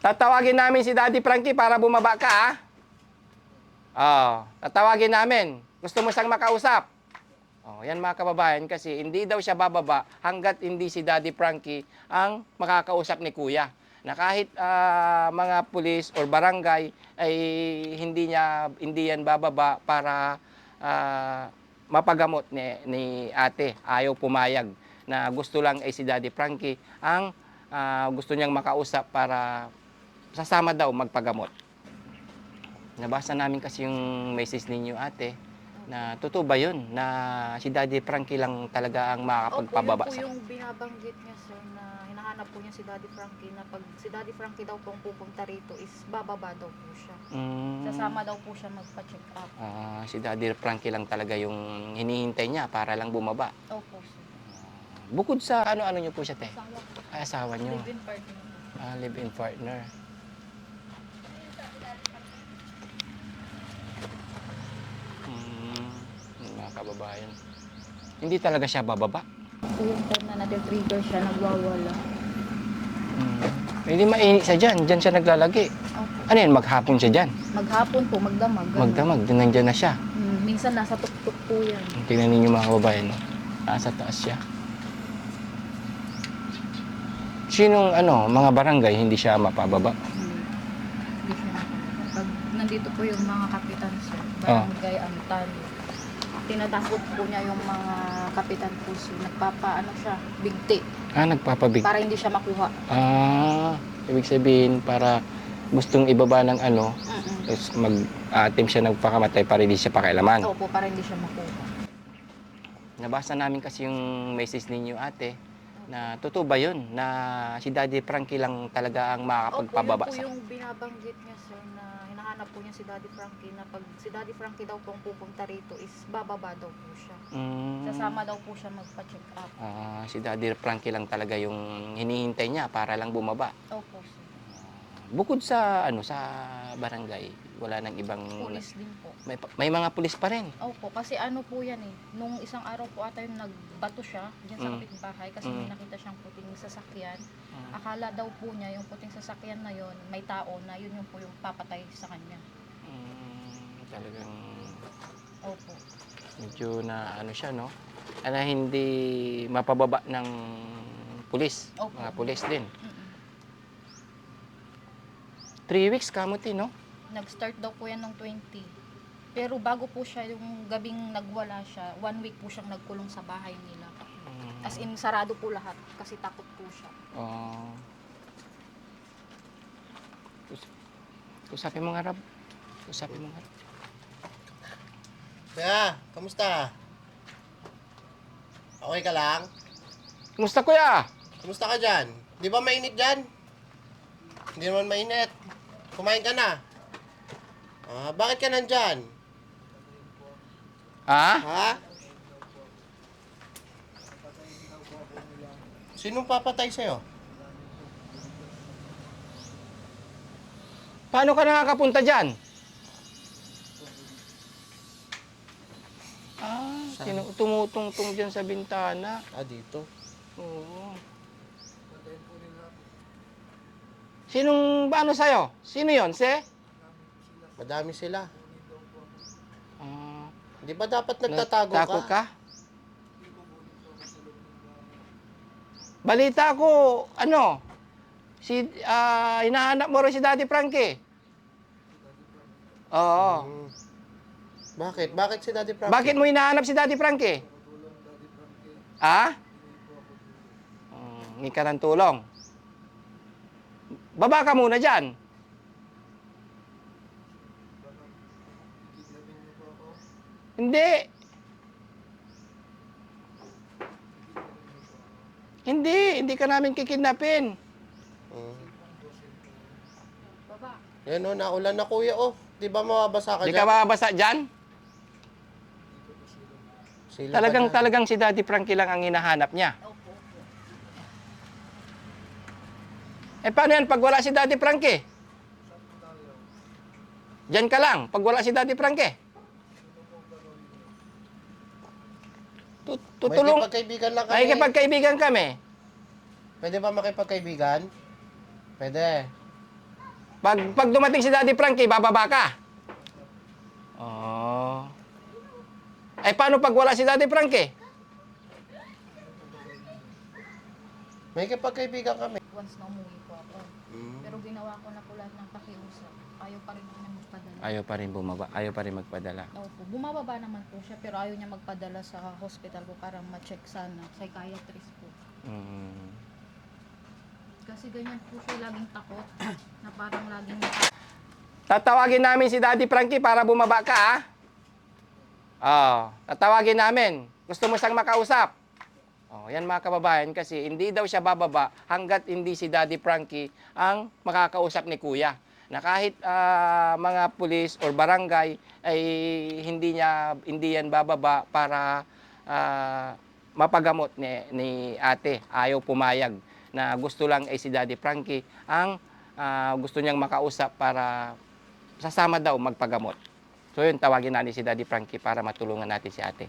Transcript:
Tatawagin namin si Daddy Frankie para bumaba ka, ha? Tatawagin namin. Gusto mo siyang makausap? Yan mga kababayan, kasi hindi daw siya bababa hanggat hindi si Daddy Frankie ang makakausap ni Kuya. Na kahit mga pulis or barangay ay hindi yan bababa para mapagamot ni ate. Ayaw pumayag na gusto lang ay si Daddy Frankie ang gusto niyang makausap para sasama daw magpagamot. Nabasa namin kasi yung message ninyo, ate, na totoo ba yun na si Daddy Frankie lang talaga ang makakapagpababa? Opo, yun po yung binabanggit niya, sir, na hinahanap po niya si Daddy Frankie, na pag si Daddy Frankie daw po ang pupunta rito is bababa daw po siya. Sasama daw po siya magpa-check up. Si Daddy Frankie lang talaga yung hinihintay niya para lang bumaba. Opo, sir. Bukod sa ano niyo po siya, te? Asawa po. Asawa niyo. Live-in partner. Live-in partner. Mga kababayan. Hindi talaga siya bababa. Yung time na nati-trigger siya, nagwawala. Hindi mainit siya dyan. Dyan siya naglalagi. Opo. Ano yan? Maghapon siya dyan? Maghapon po, magdamag. ganun. Magdamag. Nandyan na siya. Minsan nasa tuktok po yan. Tingnan ninyo mga kababayan. No? Nasa taas siya. Sinong mga barangay hindi siya mapababa? Hindi siya nakakababa. Pag nandito po yung mga kapitan, sir, barangay Antan, tinatakot po niya yung mga kapitan po, sir. Siya, bigti. Nagpapabig. Para hindi siya makuha. Ibig sabihin para gustong ibaba ng tapos mag-attempt siya nagpakamatay para hindi siya pakialaman. Opo, para hindi siya makuha. Nabasa namin kasi yung message ninyo, ate, na totoo ba yun na si Daddy Frankie lang talaga ang makakapagpababa? Opo, yun po yung binabanggit niya, sir, na hinahanap po niya si Daddy Frankie, na pag si Daddy Frankie daw po ang pupunta rito is bababa daw po siya. Sasama daw po siya magpa-check up. Si Daddy Frankie lang talaga yung hinihintay niya para lang bumaba. Opo, sir. Bukod sa sa barangay, wala nang ibang Pulis din po. may mga pulis pa rin. Opo, kasi po yan eh. Nung isang araw po ata yung nagbato siya dyan sa kapitbahay kasi may nakita siyang puting sasakyan. Akala daw po niya yung puting sasakyan na yon may tao na yun yung po yung papatay sa kanya. Talagang Opo. medyo na siya, no? Hindi mapababa ng pulis. Opo. Mga pulis din. 3 weeks kamuti, no? Nag-start daw po yan ng 20. Pero bago po siya, yung gabing nagwala siya, 1 week po siyang nagkulong sa bahay nila. As in, sarado po lahat kasi takot po siya. Usapin mo nga, Rab. Usapin mo nga. Kuya, kamusta? Okay ka lang? Kumusta, kuya? Kamusta ka dyan? Di ba mainit dyan? Hindi naman mainit. Kumain ka na. Bakit ka nandyan? Ha? Sinong papatay sa'yo? Paano ka nakakapunta dyan? Tumutungtong dyan sa bintana. Dito. Oo. Sinong sa'yo? Sino yon, Madami sila. Ah, Di ba dapat nagtatago Takot ka? ka? Balita ko, hinahanap mo rin si Daddy Frankie. Oo. Bakit? Bakit si Daddy Frankie? Bakit mo hinahanap si Daddy Frankie? Hingi ka ng tulong. Baba ka muna dyan. Hindi. Hindi ka namin kikidnapin. Baba. Yan o, naulan na kuya o. Di ba mababasa ka Hindi dyan? ka mababasa dyan? Sila ba dyan? Talagang si Daddy Frankie lang ang hinahanap niya. Opo. Paano yan pag wala si Daddy Frankie? Diyan ka lang, pag wala si Daddy Frankie. Tutulong. Makikipagkaibigan lang kami. Makikipagkaibigan kami. Pwede ba makipagkaibigan? Pwede. Pag dumating si Daddy Frankie, bababa ka. Oh. Eh, paano pag wala si Daddy Frankie? May kapagkaibigan kami. Once na umuwi po ako. Pero ginawa ko na po lahat ng pakiusap. Ayaw pa rin niya magpadala. Ayaw pa rin bumaba, ayaw pa rin magpadala. Opo, bumababa naman po siya pero ayaw niya magpadala sa hospital po para ma-check sana, psychiatrist po. Mm. Kasi ganyan po siya laging takot na parang laging Tatawagin namin si Daddy Frankie para bumaba ka, ha? Oh, tatawagin namin. Gusto mo siyang makausap? Oh, yan mga kababayan, kasi hindi daw siya bababa hanggat hindi si Daddy Frankie ang makakausap ni Kuya. Na kahit mga pulis or barangay ay hindi yan bababa para mapagamot ni ate. Ayaw pumayag na gusto lang ay si Daddy Frankie ang gusto niyang makausap para sasama daw magpagamot. So yun, tawagin natin si Daddy Frankie para matulungan natin si ate.